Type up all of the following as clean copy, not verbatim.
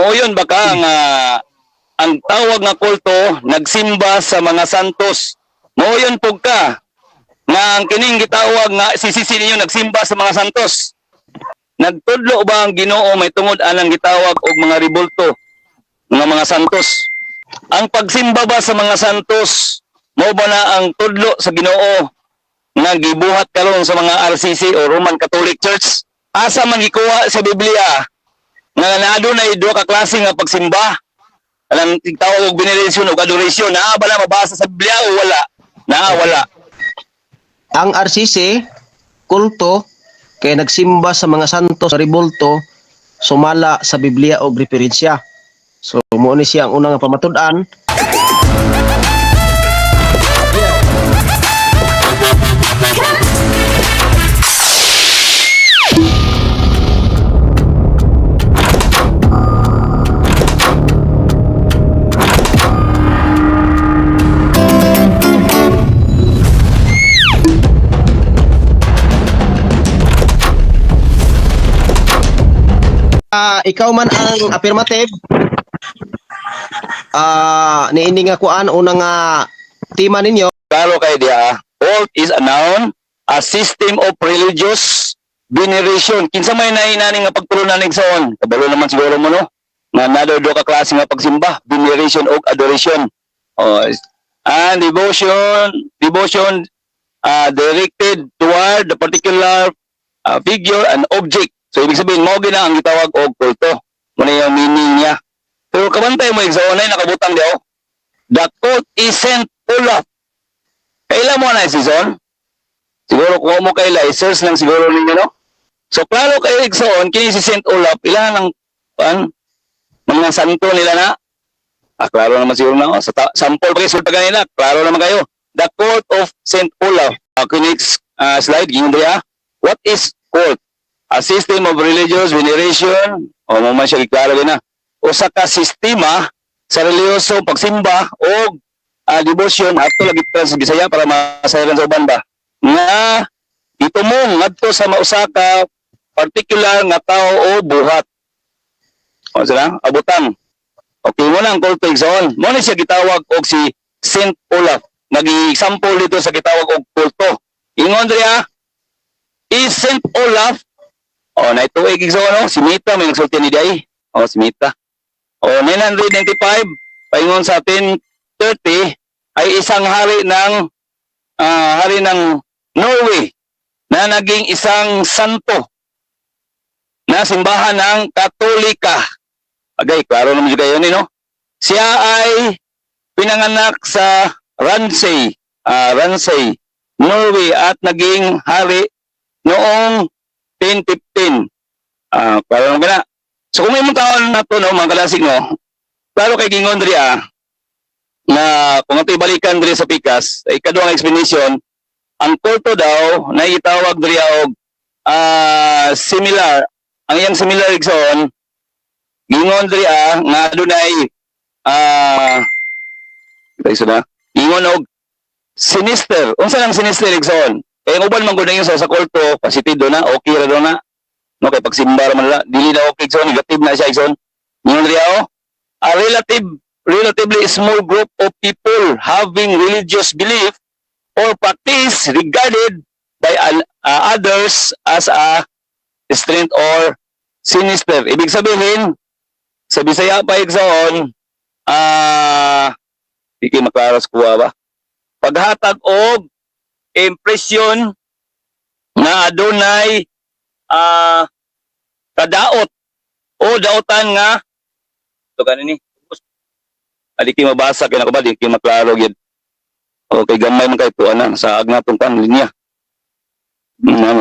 O yun baka nga ang tawag nga kulto nagsimba sa mga santos. Mo yun pugka nga ang kining gitawag nga sisisi ninyo nagsimba sa mga santos. Nagtudlo ba ang Ginoo may tungod anang gitawag og mga ribulto ng mga santos? Ang pagsimba ba sa mga santos mao ba na ang tudlo sa Ginoo nga gibuhat karon sa mga RCC o Roman Catholic Church? Asa man gikuha sa Biblia nga naadunay duha ka klase nga pagsimba? Anang tawag og veneration o adoration, naa ba na mabasa sa Biblia o wala? Naa wala. Ang RCC, kulto, kay nagsimba sa mga santos sa ribulto, sumala sa Biblia o referensya. So, mo ni siya ang unang pamatud-an. Ikaw man ang affirmative. Niini nga kuan unang tema ninyo. Klaro kay dia, cult is a noun, a system of religious veneration. Kinsa may nainani nga pagtulunan ning saon? Kabalo naman siguro mo no. Nga nadado ka klase nga pagsimba, veneration o adoration. And devotion directed toward the particular figure and object. So ibig sabihin mo gina ang gitawag og kulto. Muna yung meaning niya. Pero kabantay mo sa online nakabutang diyo. The cult is Saint Olaf. Kailan mo na season? Siguro kung mo kaila, search lang siguro ninyo, no? So klaro kayo igsoon, kini si Saint Olaf, ilan ang mga santo nila na? Klaro naman siguro na. Sa sample pa kayo, sulta kanila, klaro naman kayo. The cult of Saint Olaf. Next slide, gingon diya. What is cult? A system of religious veneration, o naman siya iklaro na, usa ka sistema sa reliyoso pagsimba o devotion ato lagi sa Bisaya para masayaran sa uban ba nga itumong ngadto sa mausa ka particular nga tao o buhat. O sila, abutang. Okay mo na ang kulto igsoon. Mo ni siya gitawag og si Saint Olaf. Nag-example dito sa gitawag og kulto. Ingon diya, is Saint Olaf naituig igsoon no? Si Mita may nagsulti ni Day. Si Mita. 995 paingon sa 1030 ay isang hari ng Norway na naging isang santo na simbahan ng Katolika. Agay, klaro naman juga yun, no? Siya ay pinanganak sa Ransay, Norway at naging hari noong 1015. Klaro naman na. So kung may mga taon na to, no, mga kalasig, no, klaro kay gingon diri na kung ito'y balikan diri sa Pikas, ay ikaduhang explanation, ang kulto daw na itawag diri og similar. Ang iyang similar igsoon, gingon diri nga adunay gingon og sinister. Unsa nang sinister igsoon? Kay uban man gud sa kulto, positibo na, okay ra daw na. No, kay pagsimba man la, dili na okay igsoon, negative na siya igsoon. Gingon diri a relatively small group of people having religious belief or practice regarded by others as a strange or sinister. Ibig sabihin, sa Bisaya pa igsoon, hindi makaras kuha ba? Paghatag og impresyon na adunay kadaot o daotan nga ito kanini. Adi kay mabasa kay nakabad, di kay maklaro gyud. O kay gamay man kay tuan na sa agna tong kan linya.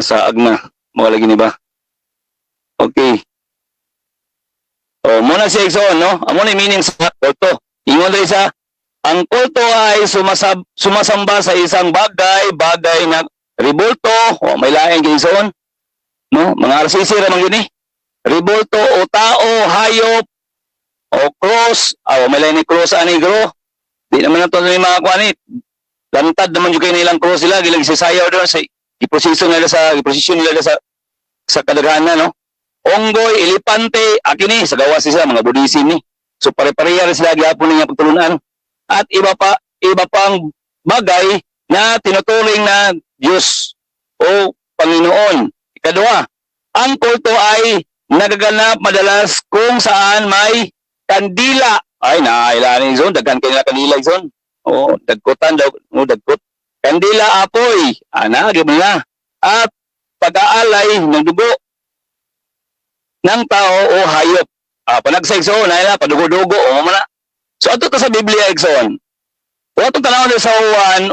Sa agna mo lagi ni ba? Okay. Muna siya igsoon, no? Amo ni meaning sa kulto. Ingon diri sa ang kulto ay sumasamba sa isang bagay na ribulto o may lain kay igsoon. No? Mga RCC ra man yun Ribulto o tao, hayop, o cross, may lain ni cross negro. Di naman ito ni mga kuanit. Lantad naman yung kayo nilang cross sila, gilang sisayaw doon sa iprosesyon nila sa kadaghanan, no? onggoy, elepante, akini sa gawas sila mga Buddhism ni. So pare-pareha rin sila gyapon niya pagtulunan. At iba pang bagay na tinuturing na Diyos o Panginoon. Ikadua, ang kulto ay nagaganap madalas kung saan may kandila. Ay, naailanin zon, daghan kanila kandila zon. O, dagkutan daw, o, dagkut. Kandila apoy, gibon na. At pag-aalay ng dugo ng tao o hayop. Panagsaigsoon, na padugo-dugo, o mana. So, ato to sa Biblia, Exxon. Kung atong tanawin sa 1:22,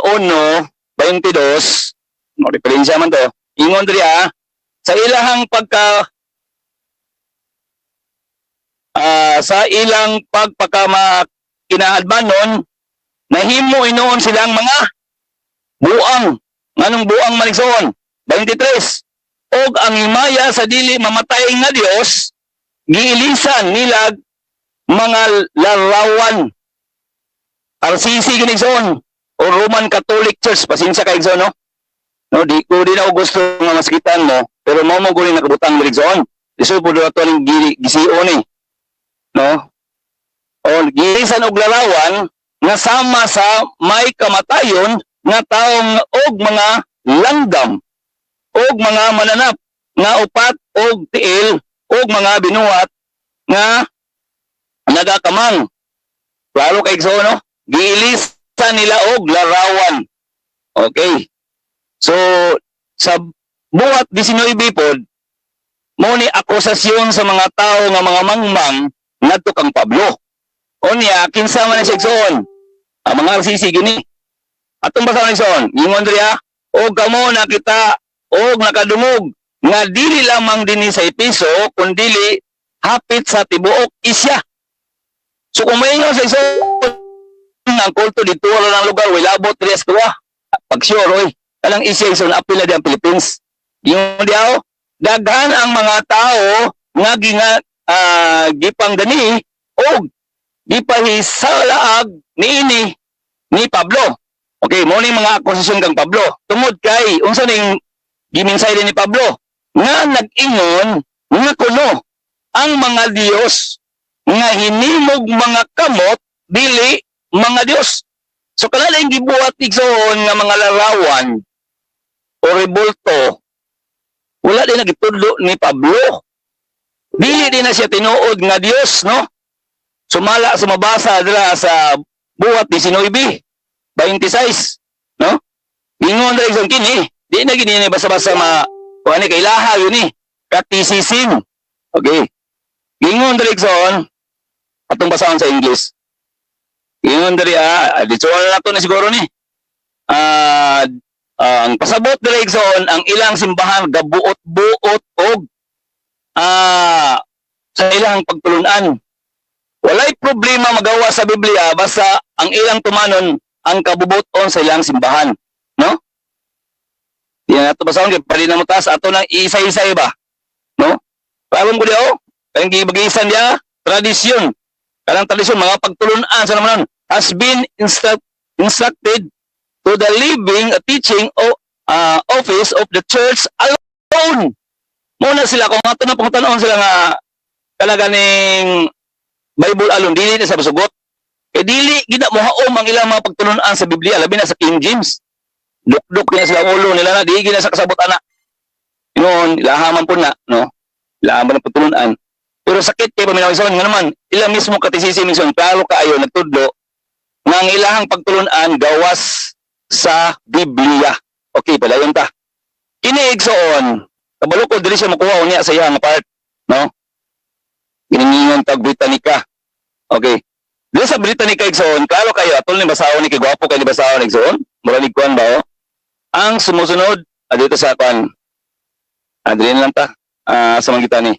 no, referensya man to, ingon diriya, sa ilahang sa ilang kinaalbanon, nahimo inoon silang mga buang. Nganong buang maligsoon? 23. Og ang himaya sa dili mamatay nga Dios, giilisan nilag mga larawan. RCC ginigsoon o Roman Catholic Church, pasensya kay igsoon, no? No, di ko din ako gusto nga maskitan mo, pero mao mo guni nakabutang dirigsoon. Isu po ato ning gisiyon ni. No? O giilisan og larawan nga sama sa may kamatayon nga taong og mga langgam og mga mananap nga upat og tiil og mga binuhat nga nagakamang. Klaro kay igsoon, no? Giilisan nila og larawan. Okay. So, sa buhat 19 pod, mo ni akusasyon sa mga tao nga mga mangmang ngadto kang Pablo. Unya, kinsa man siya igsoon? Ang mga RCC gini. Atong basa ni igsoon, ingon diriya, og kamo nakita og nakadungog nga dili lamang dinhi sa Episo kundi hapit sa tibuok Isya. So kung maingon sa igsoon ang kulto dito wala ng lugar, wala labot tres tuwa. Pag sure, oy, alang Isya igsoon apil na di ang Philippines. Yung diaw, daghan ang mga tao nga gipang gani og gipahisalaag niini ni Pablo. Okay, mo ni mga akusasyon kang Pablo. Tungod kay unsa ning giminsay ni Pablo nga nag-ingon nga kuno ang mga Dios nga hinimog mga kamot dili mga Dios. So kanala yung gibuhat igsoon nga mga larawan o rebulto, wala din nagitudlo ni Pablo. Dili din na siya tinuod nga Dios, no? Sumala sa mabasa dira sa buhat 19, 26, no? Ingon dira igsoon kini, di na gini ni basa-basa kuani kay laha yun ni, katisisim. Okay. Ingon dira igsoon atong basahon sa English. Ingon dira dito na to na siguro ni. Ang pasabot dira igsoon ang ilang simbahan gabuot-buot og sa ilang pagtulunan. Walay problema magawa sa Biblia basta ang ilang tumanon ang kabubuton sa ilang simbahan, no? Yan ato basahon kay pali na mo taas ato nang isa-isa ba, no? Pagam ko diyo, kayong gibagisan dia tradisyon. Kanang tradisyon mga pagtulunan sa naman has been instructed to the living teaching office of the church alone. Muna sila kung ato na pangtanong sila nga talaga ning Bible alone dili na sa basugot. Kay dili gid mo haom ang ilang mga pagtulunan sa Biblia labi na sa King James. Duk-duk niya sila ulo nila na di gid na sa kasabot ana. Noon ilahaman po na, no? Ilahaman ang pagtulunan. Pero sakit kay paminawisan nga naman ilang mismo katisisi minsan klaro kaayo nagtudlo nga ang ilahang pagtulunan gawas sa Biblia. Okay, padayon ta. Kini igsoon, kabalo ko dili siya makuha unya sa iyang part, no? Giningon tag Britannica. Okay. Dili sa Britannica igsoon, klaro kayo atol ni basahon ni kigwapo kay ni basahon igsoon. Mura ni kuan ba? Ang sumusunod dito sa kuan. Dili lang ta. Sa mangita ni.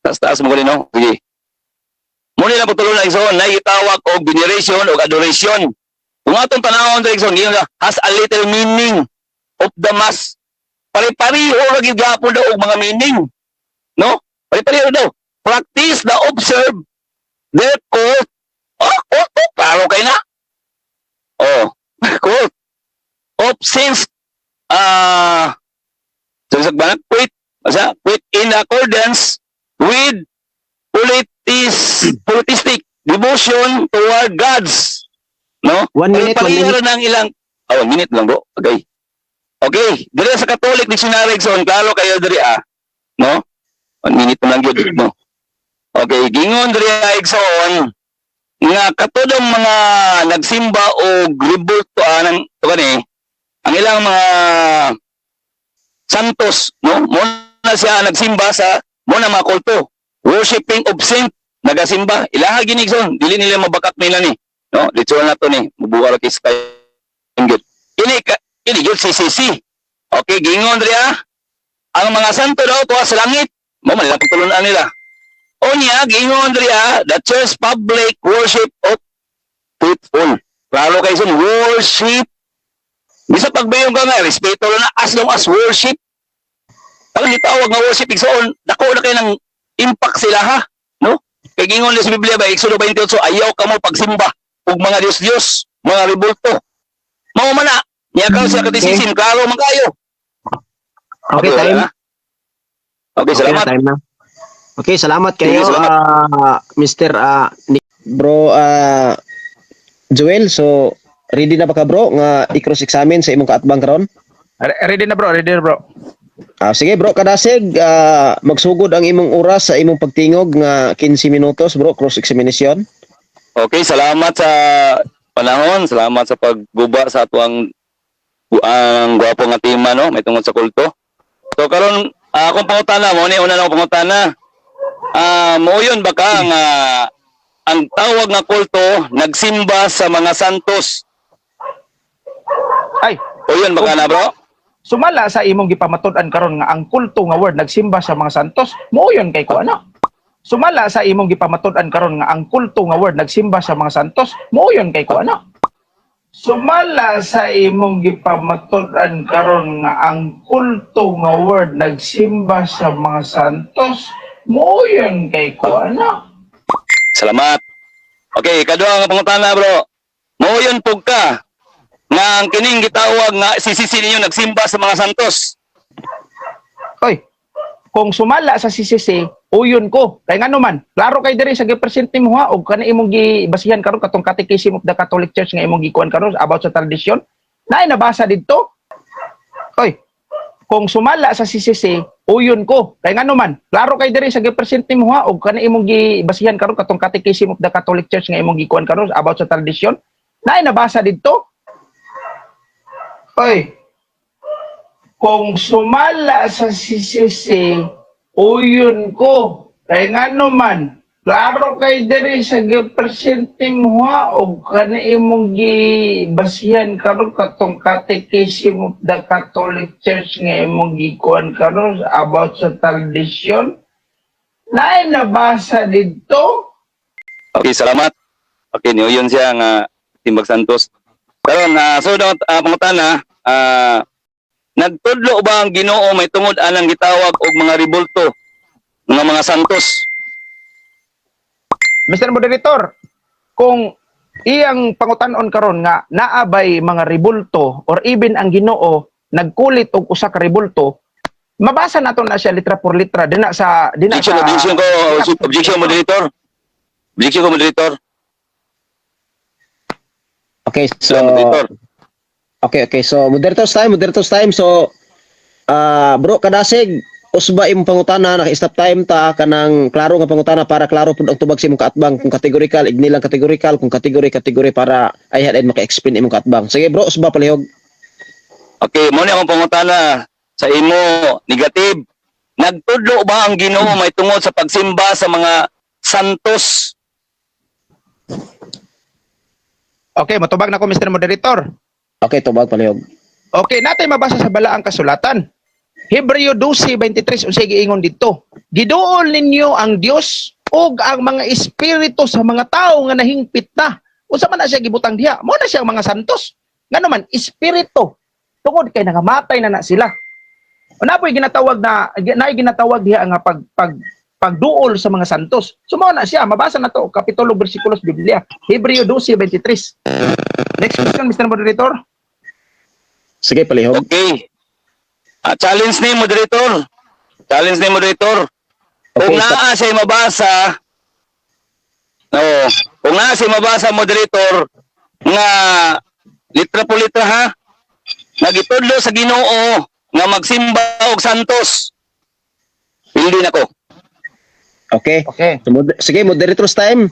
Taas mo gali no. Sige. Muna lang pagtulunan igsoon na itawag og veneration o adoration. Kung atong tanawon sa igsoon, has a little meaning of the mass. Pare-pareho ra gyud gyapon daw og mga meaning. No? Pare-pareho daw. Practice the observe their cult. Klaro kay na. Cult. Of since quit in in accordance with politistic devotion toward gods. No? 1 minute, 1 minute. Ng ilang 1 minute lang bro. Okay. Okay, dire sa Catholic Dictionary son klaro kayo dire no? 1 minute lang gyud no. Okay, gingon dire igsoon nga katudong mga nagsimba o rebulto ng kani ang ilang mga santos no mo na siya nagsimba sa mo na mga kulto worshiping of saint nagasimba ilaha ginigson dili nila mabakak nila ni no ritual na to ni mubuwal kay sky gyud ini gyud CCC okay gingon diya ang mga santo daw tuwa sa langit mo man lang pagtulunan nila onya gingon diya the church public worship of faithful klaro kay son worship bisa pagbayong ka nga respeto na as long as worship pag gitawag nga worship igsoon dako na kay ng impact sila ha no kay gingon sa Biblia ba Exodo 28 ayaw ka mo pagsimba ug mga Dios mga rebulto mao man na niya ka siya kadisisin klaro man kayo Okay, time. wala na? Okay, salamat. Time na. Okay, salamat kayo, Sige, salamat. Mr. Bro Joel. So, ready na ba ka bro nga i-cross-examine sa imong kaatbang karon? Ready na bro, ready na bro. Sige bro, kadasig magsugod ang imong oras sa imong pagtingog nga 15 minutos bro, cross-examination. Okay, salamat sa panahon, salamat sa pagguba sa atuang ang gwapo nga tema no, may tungod sa kulto. So karon akong pangutana mo ni una na akong pangutana. Mo yun ba ka nga ang tawag nga kulto nagsimba sa mga santos? Ay, O yun ba ka na bro? sumala sa imong gipamatud-an karon nga ang kulto nga word nagsimba sa mga santos, mo yun kay ko ano. Sumala sa imong gipamatud-an karon nga ang kulto nga word nagsimba sa mga santos, mo yun kay ko ano. Sumala sa imong gipamatud-an karon nga ang kulto nga word nagsimba sa mga santos, mo yun kay ko ano. Salamat. Okay, kaduha nga pangutana bro. Mo yun pug ka nga ang kining gitawag nga CCC ninyo nagsimba sa mga santos. Oy, kung sumala sa CCC, uyon ko. Kay ngano man, klaro kay diri sa gi-present nimo ha og kana imong gibasihan karon katong Catechism of the Catholic Church nga imong gikuan karon about sa tradisyon. Naay nabasa didto. Oy, kung sumala sa CCC, uyon ko. Kay ngano man, klaro kay diri sa gi-present nimo ha og kana imong gibasihan karon katong Catechism of the Catholic Church nga imong gikuan karon about sa tradisyon. Naay nabasa didto. Oy, kung sumala sa CCC, uyon ko. Kay ngano man, klaro kay diri sa gi-presenting mo o kana imong gibasihan karon katong Catechism of the Catholic Church nga imong gikuan karon about sa tradisyon. Naay nabasa didto. Okay, salamat. Okay, niyo yun siya nga Timbag Santos. Karon so daw pangutana nagtudlo ba ang Ginoo may tungod anang gitawag og mga rebulto mga santos? Mr. Moderator, kung iyang pangutan-on karon nga naabay mga rebulto or even ang Ginoo nagkulit og usa ka rebulto, mabasa nato na siya litra por litra dina sa Objection moderator. Objection ko moderator. Okay, so Moderator. Okay, so moderator's time. So bro kadasig usba imong pangutana naka-stop time ta kanang klaro nga pangutana para klaro pud ang tubag sa imong kaatbang kung categorical ignilang categorical kung kategory para ay hadin maka-explain imong kaatbang. Sige bro, usba palihog. Okay, mo ni akong pangutana sa imo negative. Nagtudlo ba ang Ginoo may tungod sa pagsimba sa mga santos? Okay, matubag na ko Mr. Moderator. Okay, tubag palihog. Okay, natay mabasa sa balaang kasulatan. Hebreo 12:23 unsay giingon didto. Giduol ninyo ang Dios ug ang mga espiritu sa mga tawo nga nahingpit na. Unsa man na siya gibutang diha? Mao na siya ang mga santos. Ngano man espiritu. Tungod kay nangamatay na sila. Una po'y ginatawag diha nga pagduol sa mga santos. Sumo na siya, mabasa na to kapitulo bersikulos Biblia. Hebreo 12:23. Next question Mr. Moderator. Sige palihog. Okay. Challenge ni moderator. Challenge ni moderator. Kung Okay, naa siya mabasa, kung naa siya mabasa moderator nga litra po litra ha, nagitudlo sa Ginoo nga magsimba og santos. Hindi nako. okay. Okay. So, sige, moderator's time.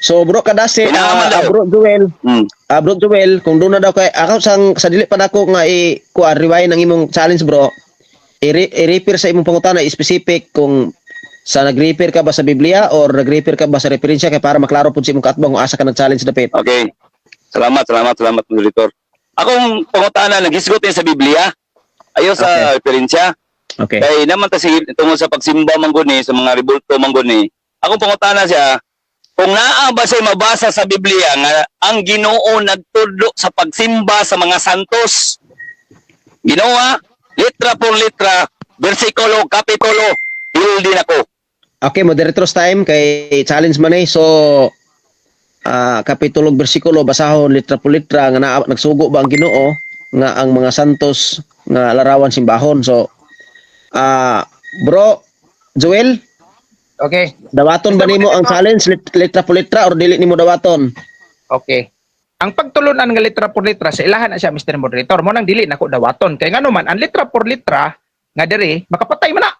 So bro kadase, Inaman daw. bro Joel, Hmm. Bro Joel, kung doon na daw kay ako sa dili pa nako nga kuan rewind ang imong challenge bro. I-refer sa imong pangutana specific kung sa nag-refer ka ba sa Biblia or nag-refer ka ba sa referensya kay para maklaro pud sa imong kaatbang kung asa ka nag-challenge dapit. Okay. Salamat moderator. Akong pangutana naghisgot sa Biblia. Ayo sa referensya. Okay. Kay naman ta sige tungod sa pagsimba mangguni sa mga rebulto mangguni. Akong pangutana siya, kung naa ba siya mabasa sa Biblia nga ang Ginoo nagtudlo sa pagsimba sa mga santos. Ginoo, litra por litra, bersikulo, kapitulo, hindi nako. Okay, moderator's time kay challenge man eh. So kapitulo ug bersikulo basahon litra po litra nga nagsugo ba ang Ginoo nga ang mga santos nga larawan simbahon. So bro Joel, Okay. dawaton ba Mr. nimo ang Moderator. challenge litra po litra or dili nimo dawaton? Okay. Ang pagtulunan nga litra por litra sa ilahan na siya Mr. Moderator mo nang dili nako dawaton kay ngano man ang litra por litra nga diri makapatay man na.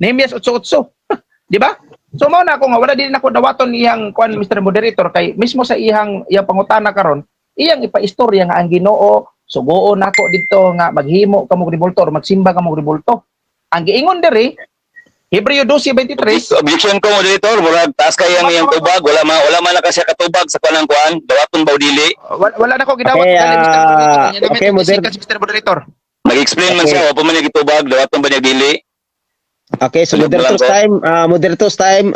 Nehemias 8:8. Di ba? So mao na ako nga wala dili nako dawaton iyang kuan Mr. Moderator kay mismo sa iyang pangutana karon iyang ipaistorya nga ang Ginoo sugoon nako dito nga maghimo kamo rebulto or magsimba kamo rebulto. Ang giingon diri Hebreo 12:23. Objection ko moderator, murag taas kay ang iyang tubag, wala man na kasi katubag sa kanang kuan, dawaton ba o dili? Wala na ko gidawat Okay, dali, Mr. Moderator. Yan namin okay, Mr. Moderator. Mag-explain man Okay. siya, wa pa man niya gitubag, dawaton ba niya dili? Okay, so Ano ba moderator's time,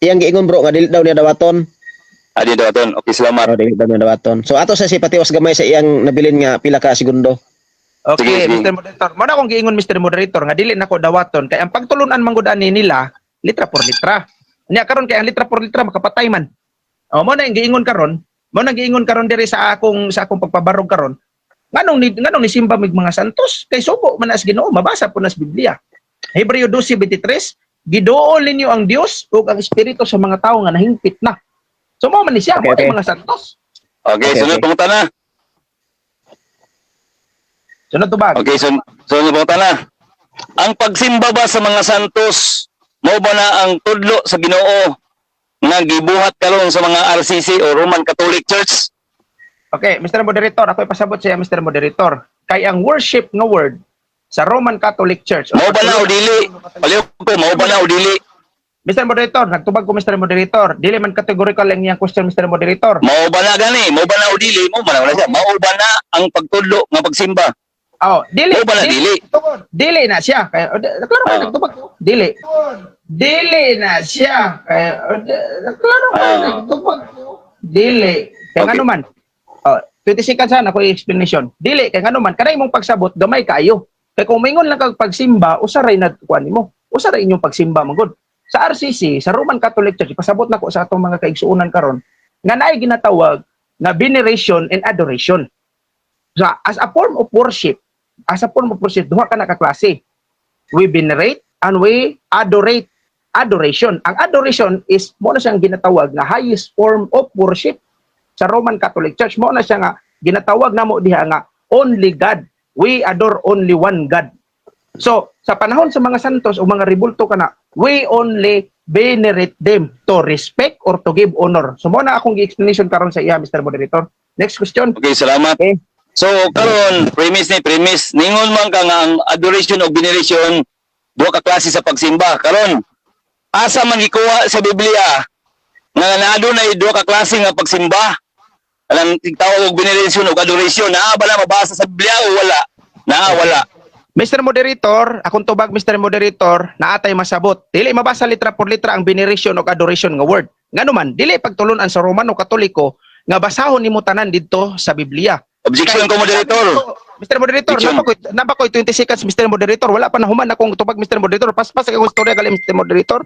iyang giingon bro nga dili daw niya dawaton. Adi dawaton. Okay, salamat. Dili daw niya dawaton. So ato sa si patiwas gamay sa iyang nabilin nga pila ka segundo. Okay, Sige, sige. Mr. Moderator. Muna akong giingon Mr. Moderator nga dili nako dawaton kay ang pagtulunan manggod ani nila litra por litra. Nya karon kay ang litra por litra makapatay man. O mo na yung giingon karon, mo na giingon karon diri sa akong pagpabarog karon. Nganong ni simba mig mga santos kay subo man as Ginoo mabasa po nas Biblia. Hebreo 12:23, giduol ninyo ang Dios ug ang Espiritu sa mga tawo nga nahingpit na. So mo man ni siya, Okay, mo okay. mga santos. Okay, Okay, sunod okay. pangutana. Sunod tubag. Okay, sunod pangutana. Ang pagsimba ba sa mga santos, mao ba na ang tudlo sa Ginoo nga gibuhat karon sa mga RCC o Roman Catholic Church? Okay, Mr. Moderator, ako ipasabot siya, Mr. Moderator. Kay ang worship nga word sa Roman Catholic Church. Mao ba na o dili? Paliw ko, mao ba na o dili? Mr. Moderator, nagtubag ko Mr. Moderator. Dili man categorical ang iyang question, Mr. Moderator. Mao ba na gani? Mao ba na o dili? Mao ba na wala siya? Mao ba na ang pagtudlo nga pagsimba? Oh, dili. Mao ba na dili? Tungod. Dili na siya. Kaya, klaro Ah. nagtubag ko. Dili. Dili na siya. Kaya, klaro Ah. nagtubag ko. Dili. Kaya Okay. nga naman. 20 seconds sana ako explanation. Dili. Kaya nga naman, kanay mong pagsabot, gamay kayo. Kaya kung maingon lang kag pagsimba, usaray na kuan mo. Usaray inyong pagsimba magod. Sa RCC, sa Roman Catholic Church, pasabot na ko sa atong mga kaigsuunan karon, nga naay ginatawag nga veneration and adoration. So, as a form of worship, duha ka na kaklase. We venerate and we adorate. Adoration. Ang adoration is mo na siyang ginatawag na highest form of worship sa Roman Catholic Church. Mo na siya nga ginatawag namo diha nga only God. We adore only one God. So, sa panahon sa mga santos o mga rebulto kana, we only venerate them to respect or to give honor. So, mo na akong explanation karon sa iya, Mr. Moderator. Next question. Okay, salamat. Okay. So, karon premise. Ningon man ka nga ang adoration o veneration, duha ka klase sa pagsimba. Karon, asa man gikuha sa Biblia nga naado na duha ka klase nga pagsimba? Alam, tawag og veneration o adoration, naa ba na mabasa sa Biblia o wala? Wala. Mr. Moderator, akong tubag Mr. Moderator, naatay masabot. Dili mabasa litra por litra ang veneration o adoration nga word. Nganuman, dili pagtulunan sa Romano Katoliko nga basahon nimo tanan didto sa Biblia. Objection ko, moderator. Mr. Moderator, Objection. napa ko 20 seconds Mr. Moderator, wala pa nahuman akong tubag Mr. Moderator. Paspas akong istorya gali Mr. Moderator.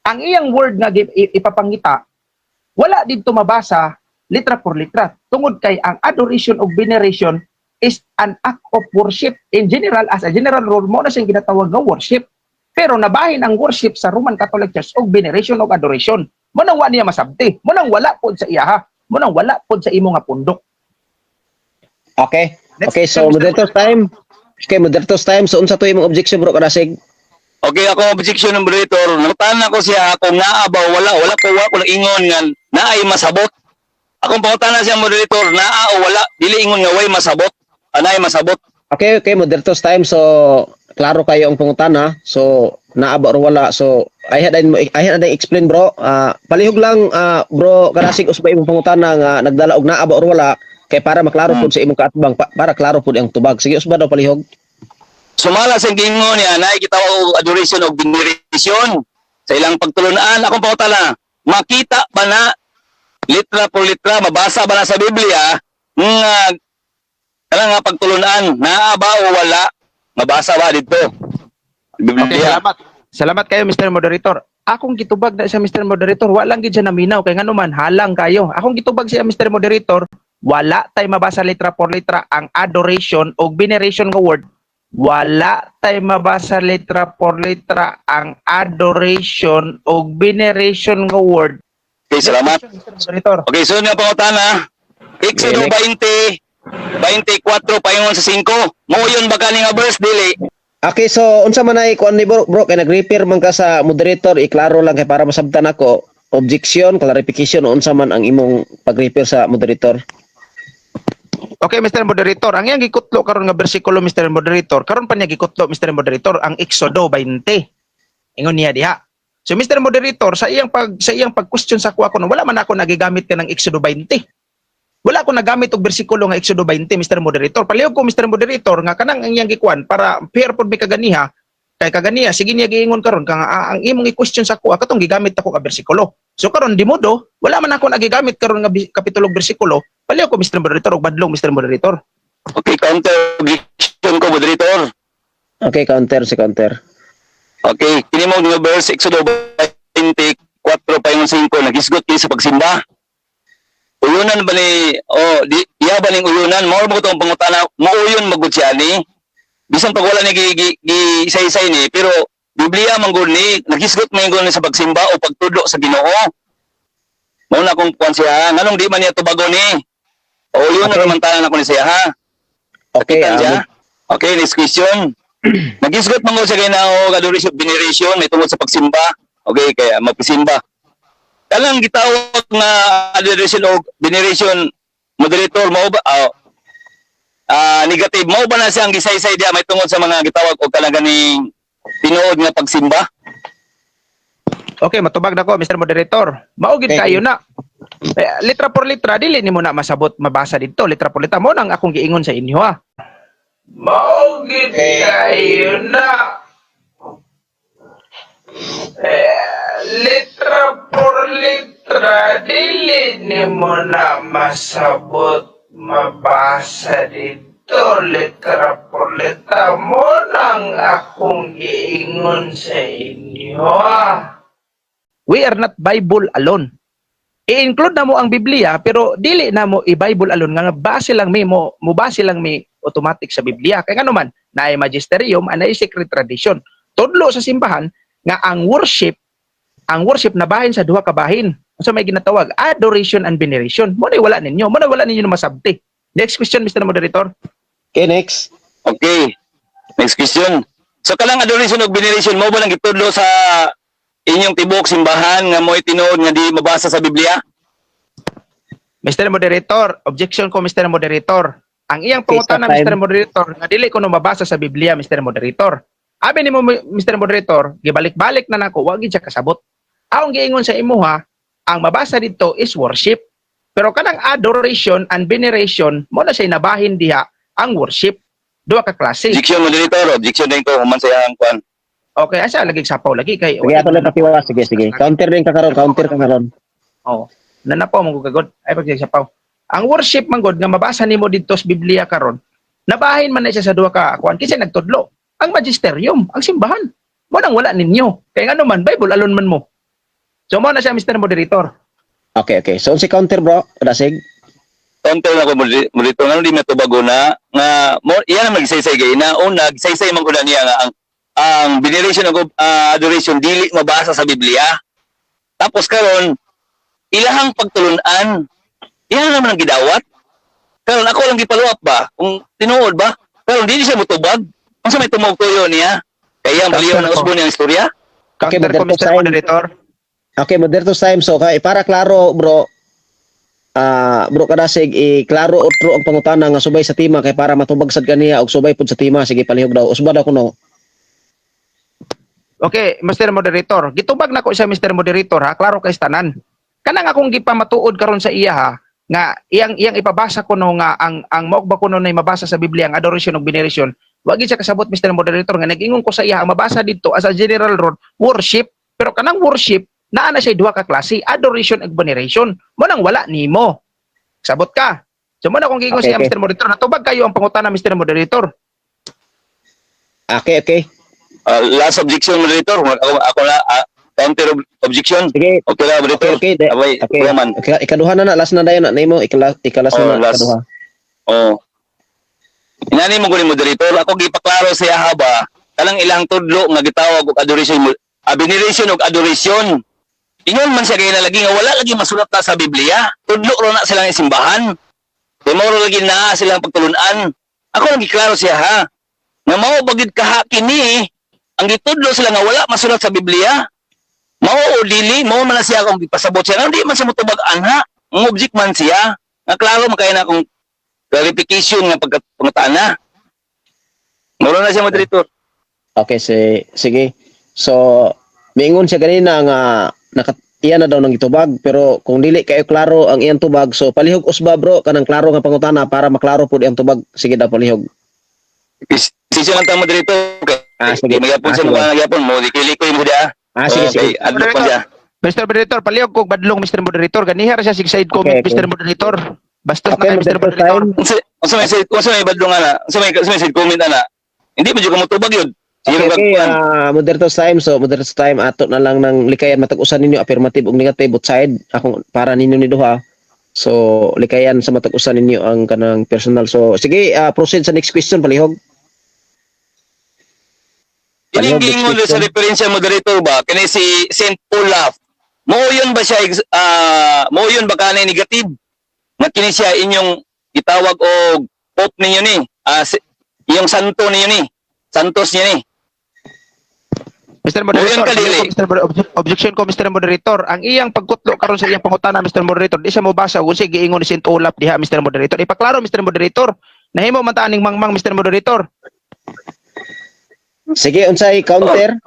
Ang iyang word nga ipapangita, wala didto mabasa litra por litra. Tungod kay ang adoration o veneration is an act of worship in general. As a general rule, mo na siyang ginatawag nga worship. Pero nabahin ang worship sa Roman Catholic Church og veneration og adoration. Mo nang wa niya masabti. Mo nang wala pod sa iyaha. Mo nang wala pod sa imo nga pundok. Okay. Next Okay, so question, Mr. moderator's time. Okay, moderator's time. So unsa to imong objection bro Karasig? Okay, ako objection ng moderator. Nangutanan ko siya kung naa ba wala ko ingon nga naay masabot. Akong pangutana siya moderator, naa o wala dili ingon nga way masabot. Anay masabot. Okay, okay, moderator's time. So klaro kayo ang pangutana. So naaba or wala. So I had explain bro. Palihog lang bro Karasig usbay imong pangutana nga nagdala og naaba or wala kay para maklaro pud sa imong kaatbang para klaro pud ang tubag. Sige usba daw palihog. Sumala sa gingon niya, naay gitawag og adoration o veneration sa ilang pagtulunan. Akong pangutana, makita ba na litra por litra, mabasa ba na sa Biblia nga nga pagtulunan, naa ba o wala, mabasa ba dito? Okay, Biblia. salamat. Salamat kayo, Mr. Moderator. Akong gitubag na siya, Mr. Moderator, walang gid siya naminaw. Kaya nga naman, halang kayo. Akong gitubag siya, Mr. Moderator, wala tay mabasa litra por litra ang adoration o veneration nga word. Wala tay mabasa litra por litra ang adoration o veneration nga word. Okay, salamat. Mr. Moderator. Okay, so nga pangutana, Exodo 20, 24 paingon sa 5. Mo yun ba kani nga verse dili? Okay, so unsa man ay kuan ni bro kay nag-repair man ka sa moderator, iklaro lang kay para masabtan ako. Objection, clarification unsa man ang imong pag-repair sa moderator. Okay, Mr. Moderator, ang iyang gikutlo karon nga bersikulo, Mr. Moderator, karon pa niya gikutlo, Mr. Moderator, ang Exodo 20. Ingon niya diha. So, Mr. Moderator, sa iyang pag-question sa kuha ko, wala man ako nagigamit ka ng Exodo 20. Wala ako nagamit og bersikulo nga Exodo 20, Mr. Moderator. Palihog ko, Mr. Moderator, nga kanang ang iyang gikuan para fair pod mi kaganiha. Kay kaganiha, sige niya giingon karon kang ang imong i-question sa kuha katong gigamit ako ka bersikulo. So karon di modo, wala man ako nagigamit karon nga kapitulo og bersikulo. Palihog ko, Mr. Moderator, og badlong, Mr. Moderator. Okay, counter objection ko moderator. Okay, counter. Okay, kini mo nga verse Exodo 24 paingon sa 5 nagisgot kini sa pagsimba. Uyunan ba ni iya ba ning uyunan mo mo tong pangutana mo uyon magud siya ni bisan pag wala ni gi-isay-isay ni pero Biblia manggod ni nagisgot manggod ni sa pagsimba o pagtudlo sa Ginoo. Mao na kung kuan siya nganong di man niya tubago ni. O yun na naman tanan ako ni siya ha. Okay, Nakita siya? Okay, next question. Nagisgot manggod sa Ginoo adoration veneration may tungod sa pagsimba. Okay, kaya magpasimba. Kalang gitawag nga adoration o veneration moderator mao ba negative mao ba na siyang gisaysay dia may tungod sa mga gitawag og kalang ganing tinuod nga pagsimba? Okay, matubag na ko, Mr. Moderator. Maugid Okay. kayo na. Litra por litra, dili ni mo na masabot mabasa dito. Litra por litra, mo nang akong giingon sa inyo ha. Maugid kayo na. Litra por litra, dili ni mo na masabot mabasa dito. Litra por litra, mo nang akong giingon sa inyo ha. We are not Bible alone. I-include na mo ang Biblia pero dili na mo i-Bible alone nga base lang mo base lang mi automatic sa Biblia. Kaya nga naman naay magisterium and naay secret tradition. Tudlo sa simbahan nga ang worship na bahin sa duha ka bahin. So may ginatawag adoration and veneration. Mo na wala ninyo na masabti. Next question, Mr. Moderator. Okay, next. Okay. Next question. So kalang adoration ug veneration mo ba lang gitudlo sa inyong tibok simbahan nga mo'y tinuod nga di mabasa sa Biblia? Mr. Moderator, objection ko, Mr. Moderator. Ang iyang Okay, pangutana, stop time. Mr. Moderator, nga dili ko no mabasa sa Biblia, Mr. Moderator. Abi ni mo, Mr. Moderator, gibalik-balik na nako, wag gid siya kasabot. Ang giingon sa imuha, ang mabasa dito is worship. Pero kanang adoration and veneration, mo na siya nabahin diha ang worship. Duha ka klase. Objection moderator, objection din ko human sa iyang kwan. Okay, asa lagi sapaw lagi kay. Sige, ato lang patiwa. Sige. Counter ka karon. Oh, nanapaw mo gagod. Ay pag sa paw. Ang worship man god nga mabasa nimo didto sa Biblia karon. Nabahin man na siya sa duha ka kuan kinsa nagtudlo. Ang magisterium, ang simbahan. Mo nang wala ninyo. Kay ngano man Bible alone man mo. So mo na siya, Mr. Moderator. Okay. So si counter bro, Rasig. Counter na ko moderator nga di matubago na nga mo iyan ang magsaysay gay na una gisaysay man ko na niya nga ang ang veneration ug adoration dili mabasa sa Biblia. Tapos karon ilahang pagtulunan, iyan naman ang gidawat. Karon ako lang gipaluap ba kung tinuod ba? Karon dili siya motubag. Unsa may tumog tuyo niya? Kaya ang baliw na usbon niyang istorya. Okay, Counter ko, Mr. Mr. Time. Moderator. Okay, moderator's time. So, kay para klaro, bro, bro kadasig, klaro otro ang pangutana nga subay sa tima kay para matubag sad kaniya og subay pud sa tima. Sige, palihog daw. Usba daw kuno. Okay, Mr. Moderator. Gitubag na ko siya, Mr. Moderator, ha? Klaro kay tanan. Kanang akong gipamatuod karon sa iya, ha? Nga iyang ipabasa ko no nga ang maugba ko no na mabasa sa Biblia ang adoration ug veneration. Wa gid siya kasabot, Mr. Moderator, nga nag-ingon ko sa iya ang mabasa dito as a general rule, worship. Pero kanang worship naa na siya duha ka klase, adoration ug veneration. Mo nang wala nimo. Sabot ka. So mo na akong giingon Okay, sa iya, okay. Mr. Moderator, natubag kayo ang pangutana, Mr. Moderator. Okay, okay. Last objection, moderator. Ako na, counter objection. Sige. Okay na, moderator. Okay. Abay, Okay. man. Ikaduha na last na dayon na nimo, ikalas Oh, na last. ikaduha. Oh. Inani mo guni moderator, ako gipaklaro sa haba. Kanang ilang tudlo nga gitawag og adoration, veneration ug adoration. Ingon man siya kay lagi nga wala lagi masulat na sa Biblia. Tudlo ro na silang isimbahan. Kay mao lagi na silang pagtulunan. Ako lang giklaro siya ha. Nga mao bagid kaha kini ang gitudlo sila nga wala masulat sa Biblia. Mao o dili, mao man na siya akong gipasabot siya. Hindi man siya motubag anha. Ang object man siya. Nga klaro man kay na akong clarification nga pagkatana. Moro na siya, moderator. Okay, sige. So, miingon siya ganina nga iyan na daw nang gitubag pero kung dili kayo klaro ang iyang tubag, so palihog usba bro kanang klaro nga pangutana para maklaro pud iyang tubag. Sige daw palihog. Sisyo lang ta, moderator. Sige. Magyapon siya, Sige. mga nagyapon mo. Di kilikoy mo dia. Sige, sige. Okay, adlo pa siya. Mr. Moderator, palihog kog badlong, Mr. Moderator. Ganiha ra siya sig side comment, Okay. Mr. Moderator. Bastos Okay, na kay Mr. moderator's Moderator. time. Unsa may badlong ana? Unsa may side comment ana? Hindi mo jud mo tubag yun. Sige Okay, kag moderator's time. So, moderator's time, ato na lang ng likayan. Matag-usan ninyo, affirmative o negative, both side. Akong, para ninyo ni Duha. So, likayan sa matag-usan ninyo ang kanang personal. So, sige, proceed sa next question, palihog. Ining Palihog, gingon next sa question. referensya, moderator ba? Kani si Saint Olaf. Mo yun ba siya mo yun ba kanay negative? Nga kini siya inyong itawag og pope ninyo ni. Yung santo ninyo ni. Santos niya ni. Mr. Moderator, Moyon ka, dili. objection ko, Mr. Moderator. Ang iyang pagkutlo karon sa iyang pangutana, Mr. Moderator, di siya mo basa kung sige giingon ni Saint Olaf diha, Mr. Moderator. Ipaklaro, Mr. Moderator. Nahimo man ta aning mangmang, Mr. Moderator. Sige, unsay counter?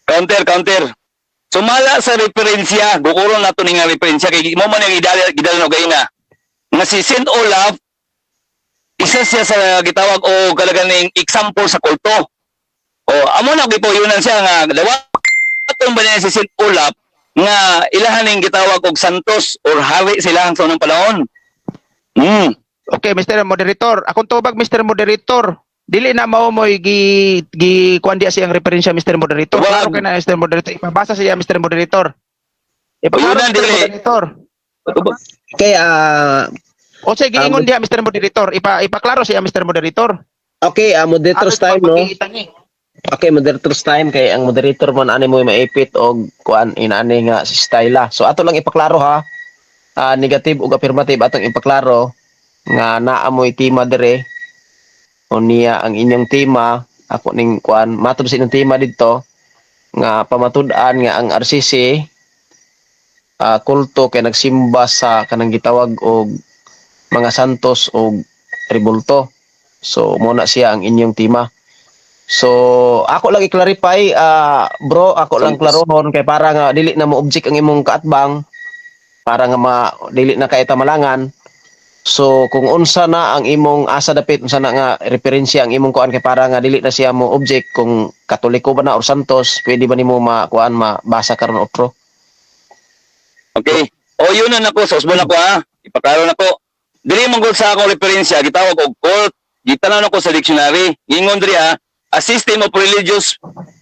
Counter. Sumala sa referensya, gukuron nato ni nga referensya kay mo man yung gidala no gay na. Nga si Saint Olaf isa siya sa gitawag o kalaganing example sa kulto. O amo na gipoyunan siya nga dawa aton ba niya si Saint Olaf nga ilahan ning gitawag og santos or hari sila sa unang panahon. Okay, Mr. Moderator. Akong tubag, Mr. Moderator. Dili na mao mo'y kuan diya siyang referensya, Mr. Moderator. Wag. Klaro kay na, Mr. Moderator. Ipabasa siya, Mr. Moderator. Ipaklaro, Uyunan, Mr. dili. Moderator. Okay, O sige, ingon diha, Mr. Moderator. Ipaklaro siya, Mr. Moderator. okay, moderator's Ano time, no? pagpagitan ni? Okay, moderator's time kay ang moderator man ani mo maipit og kuan inaani nga si Styla. So ato lang ipaklaro ha. Negative ug affirmative atong ipaklaro nga naa mo'y tema dire. O niya ang inyong tema, ako ning kuan matod sa inyong tema didto nga pamatud-an nga ang RCC kulto kay nagsimba sa kanang gitawag og mga santos og rebulto. So mo na siya ang inyong tema. So, ako lang i-clarify, bro, ako lang klarohon kay para nga dili na mo object ang imong kaatbang para nga dili na kay tamalangan. So, kung unsa na ang imong asa dapit, unsa na nga referensya ang imong kuan kay para nga dili na siya mo object kung Katoliko ba na or Santos, pwede ba nimo mabasa karon otro? Okay. O yun na nako, sa usbon ako ha. Ipaklaro nako. Dili mong sa akong referensya, gitawag og cult. Gitanaw nako sa dictionary. Ingon diri ha, a system of religious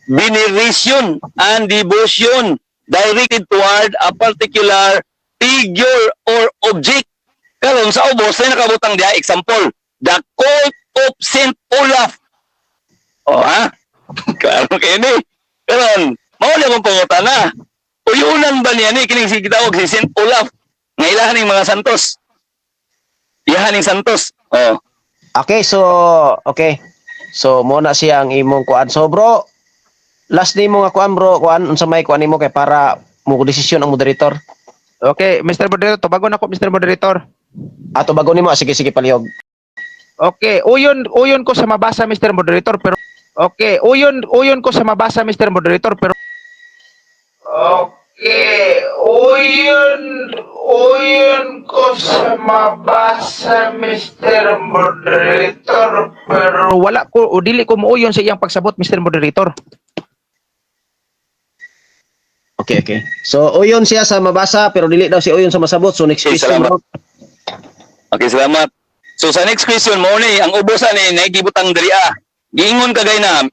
veneration and devotion directed toward a particular figure or object. Karon sa ubos na nakabutang diha example, the cult of Saint Olaf. O ha? Klaro kayo ni. Karon, mao na mong pangutana. Uyunan ba niya ni kining si gitawag si Saint Olaf nga ilahan ning mga santos. Ilahan ning santos. Oh. Okay, so mo na siya ang imong kuan. So bro, last nimo nga kuan bro, kuan unsa may kuan nimo kay para mo desisyon ang moderator. Okay, Mr. Moderator, bago na ko Mr. Moderator. Ato bago nimo, sige palihog. Okay, uyon ko sa mabasa Mr. Moderator pero okay, uyon ko sa mabasa Mr. Moderator pero okay, uyon ko sa mabasa Mr. Moderator pero wala ko o dili ko muuyon sa iyang pagsabot Mr. Moderator. Okay. So uyon siya sa mabasa pero dili daw si uyon sa masabot. So next Okay, question. salamat. Okay, salamat. So sa next question mo ni ang ubosan ni naigibutang diri giingon kagay na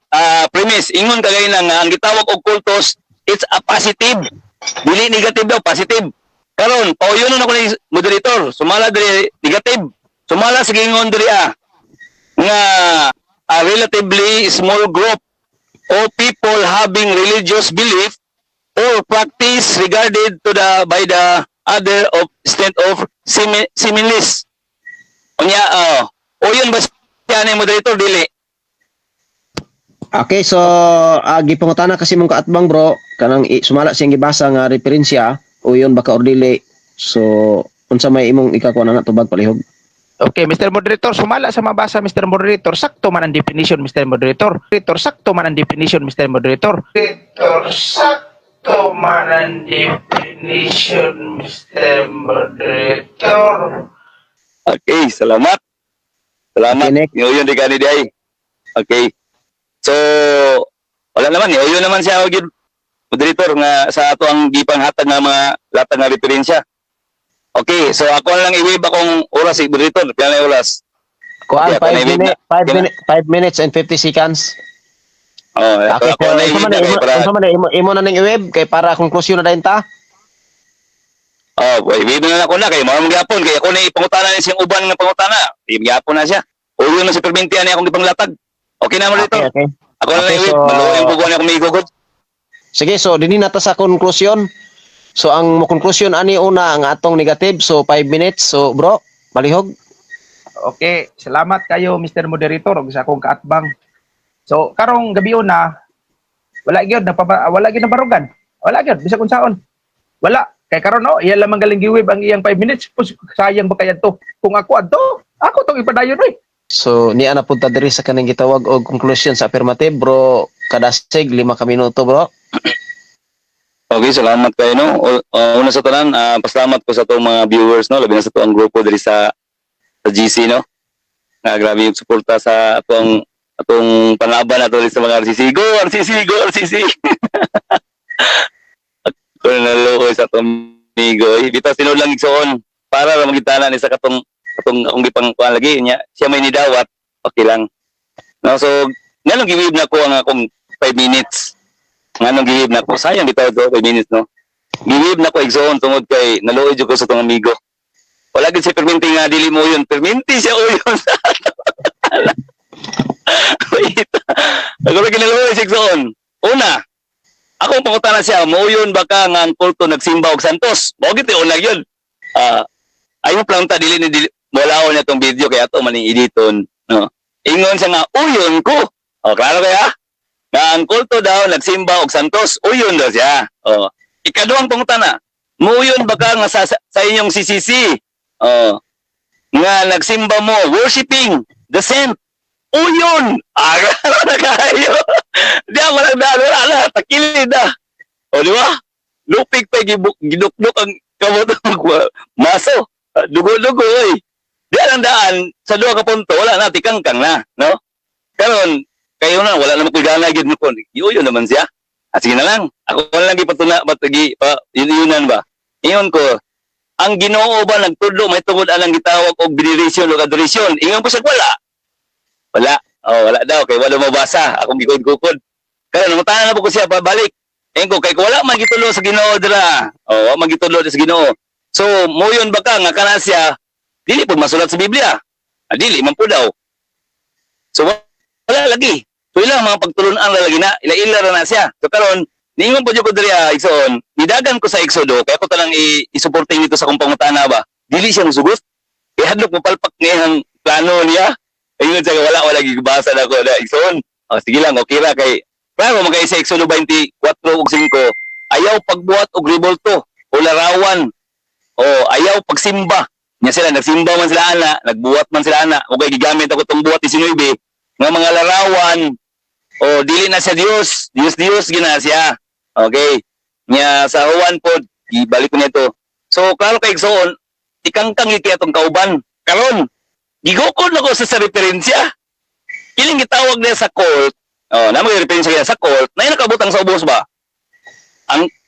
premise, ingon kagay na nga ang gitawag og kultos it's a positive. Dili negative daw, positive. Karon, pauyon ako ni moderator, sumala diri negative. Sumala sa giingon diri nga a relatively small group of people having religious belief or practice regarded to by the other of state of similis. Unya, o yun ba siya ni moderator dili? Okay, so gipangutana kasi mong kaatbang bro, kanang sumala siyang gibasa nga referensya uyon baka or dili. So unsa may imong ikakuha na tubag palihog? Okay, Mr. Moderator, sumala sa mabasa Mr. Moderator, sakto man ang definition Mr. Moderator. Sakto man ang definition Mr. Moderator. Sakto man ang definition Mr. Moderator. Okay, salamat. Salamat. Okay, next. Niuyon di ka ni Day. Okay. So, wala naman. Niuyon naman siya og moderator nga sa ato ang gipanghatag nga mga latag nga referensya. Okay, so ako lang i-wave akong oras si moderator. Pila na oras? Kuan Yeah, panay 5 minutes and 50 seconds. Oh, Okay, ako so na unsa man i-wave para imo na ning i-web kay para konklusyon na dayon ta. wave na ako na kay mao gyapon kay ako na ipangutana ni siyang uban nga pangutana. Gyapon na siya. Uyon na si permintian ni akong gipanglatag. Okay na moderator. Okay. Ako na Okay, i-wave. so- Maluoy ang bubuan ako migugod. Sige, so dinhi na ta sa konklusyon. So ang mo konklusyon ani una ang atong negative, so 5 minutes. So bro, palihog. Okay, salamat kayo Mr. Moderator ug sa akong kaatbang. So karong gabi na wala gyud nabarugan. Wala gyud bisag unsaon. Wala kay karon no, iya lamang galing giwib ang iyang 5 minutes. Pus, sayang ba kaya to? Kung ako adto, ako tong ipadayon oy. So niya na punta diri sa kanang gitawag og conclusion sa affirmative, bro. Kada seg 5 ka minuto, bro. Okay, salamat kayo no. Una sa tanan, pasalamat ko sa itong mga viewers no, labi na sa itong grupo diri sa GC no. Grabe yung suporta sa atong panaban nato sa mga RCC. Go RCC. Ako na naluoy sa itong amigo. Bitaw sinod lang igsoon para ra magitana ni sa katong akong gipangkuan lagi niya. Siya may nidawat, okay lang. No, so nganong giwib na ko ang akong 5 minutes. Nganong giwib na ko, sayang bitaw to 5 minutes no. Giwib na ko igsoon tungod kay naluoy jud ko sa tong amigo. Wala gid si perminti nga dili mo yun. Perminti siya uyon. Wait. Ako na ginaluoy si igsoon. Una, akong pangutana siya, muuyon ba ka nga ang kulto nagsimba og santos? Mao gid una gyud. Ayo planta dili ni wala na tong video kaya ato man editon, no. Ingon siya nga uyon ko. Klaro kaya? Nga ang kulto daw nagsimba og santos, uyon daw siya. Ikaduhang pangutana, muuyon ba ka nga sa inyong CCC? Nga nagsimba mo worshiping the saint. Uyon! Agara na kayo. Diya mo lang wala na, takilid na. Di ba? Lupig pa gidukduk ang kamot maso. Dugo-dugo, oy. Diya lang daan, sa 2 ka punto, wala na, tikangkang na, no? Karon kayo na, wala naman kagana, gid mo po. Yun naman siya. Sige na lang. Ako na lang ipatuna, yunan ba? Iyon ko, ang Ginoo ba nagtudlo, may tungod alang gitawag og veneration o adoration. Ingon po siya, wala. Wala. Wala daw. Kay wala mabasa. Akong gikod-kukod. Kaya namutanan na po ko siya pabalik. Ayun ko, kay wala magitulo sa Ginoo dira. Wala magitulo sa Ginoo. So, moyon ba ka nga kana siya, dili po masulat sa Biblia. Dili man po daw. So, wala lagi. So, So ilang mga pagtulunan lalagi na, ila-ila ra na siya. So karon, ningon po ko diri igsoon, nidagan ko sa Exodo, kaya ko talang i-supporting dito sa kung pangutana ba. Dili siya musugot. Kaya hadlok mo palpak niya ang plano niya. Ayun siya, wala gigabasa na ko na igsoon. O sige lang, okay ra kay klaro magay sa Exodo 24 ug 5, ayaw pagbuhat og rebolto o larawan. O ayaw pagsimba. Nya sila nagsimba man sila ana, nagbuhat man sila ana, o kay gigamit ako tong buhat 19 nga mga larawan. O dili na siya Dios, Dios gina siya. Okay. Nya sa Juan pod, ibalik ko nito. So klaro kay igsoon, ikangkang iti atong kauban. Karon, gigukod ako sa referensya. Kiling gitawag niya sa court. Oh, na may referensya niya sa court. Na nakabutang sa ubos ba?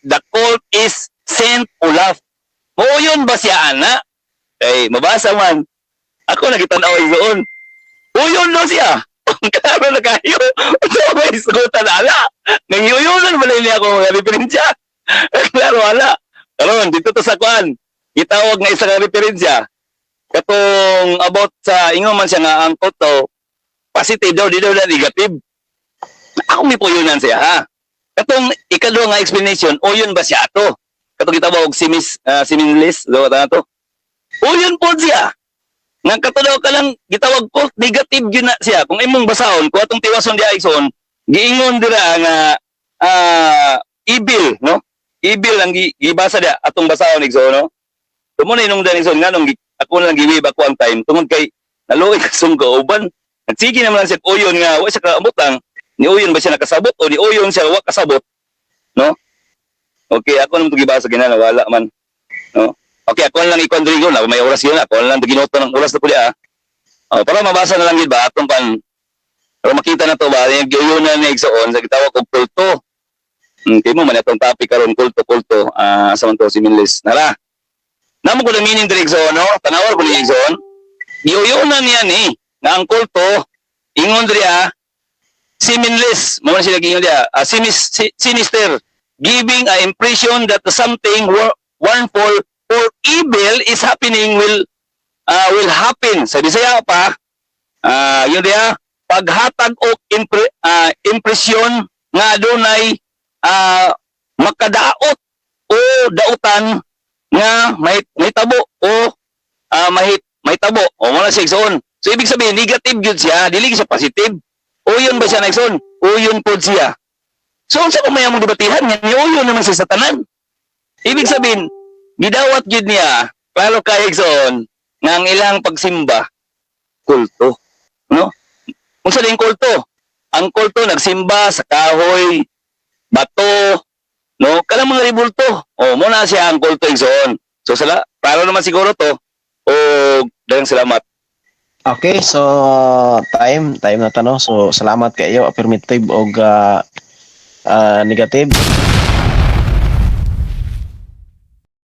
The court is Saint Olaf. O yun ba siya ana? Eh, mabasa man. Ako nagitanaw igsoon. O yun no siya. Klaro na kayo. Ito may sugutan ala. Nangyuyunan ba niya ako mga referensya? Klaro ala. Karon, dito to sa kuan. Itawag nga isa ka referensya. Katong about sa ingon man siya nga ang koto, positive daw, di daw na negative. Ako may puyunan siya ha. Katong ikadua nga explanation, o yun ba siya ato? Katong gitawag siminlis, daw na to. O yun po siya. Nga katulaw ka lang gitawag ko, negative yun na siya. Kung imong basahon, kung atong tiwason di Aison, giingon dira nga evil, no? Evil ang gibasa dia atong basahon igsoon, no? Tumo na inong danison nga nung ako lang giwib ako ang time tungod kay naluoy kasong kauban. Sige naman siya uyon nga wa siya kaabot ni uyon ba siya nakasabot o ni uyon siya wa kasabot, no? Okay, ako nang gibasa ginala wala man, no? Okay, ako lang ikon Rodrigo na may oras yun, ako lang ginoto ng oras na puli para mabasa na lang gid ba atong pan para makita na to ba yung giyunan ni igsoon sa gitawag og kulto. Kay mo man atong topic karon kulto sa man to si Minlis. Nara. Namo ko na meaning diri igsoon, no? Tanawar ko ni igsoon. Giyunan niya ni nga ang kulto ingon diri si Minlis, mo man sila gingon dia, sinister, giving a impression that something harmful or evil is happening will happen. Sa Bisaya pa, yun dia, paghatag o impresyon nga adunay makadaot o dautan nga may tabo o may tabo o wala siya igsoon. So ibig sabihin negative gyud siya, dili siya positive. O yun ba siya na igsoon? O yun pod siya. So unsa ko mayamong debatihan nga o yun naman siya sa tanan. Ibig sabihin gidawat gyud niya klaro kay igsoon nga ang ilang pagsimba kulto, no? Unsa ding kulto? Ang kulto nagsimba sa kahoy, bato, no? Kanang mga ribulto. O mo na siya ang kulto igsoon. So sala, klaro naman siguro to. O daghang salamat. Okay, so time na tanong. So salamat kayo affirmative og negative.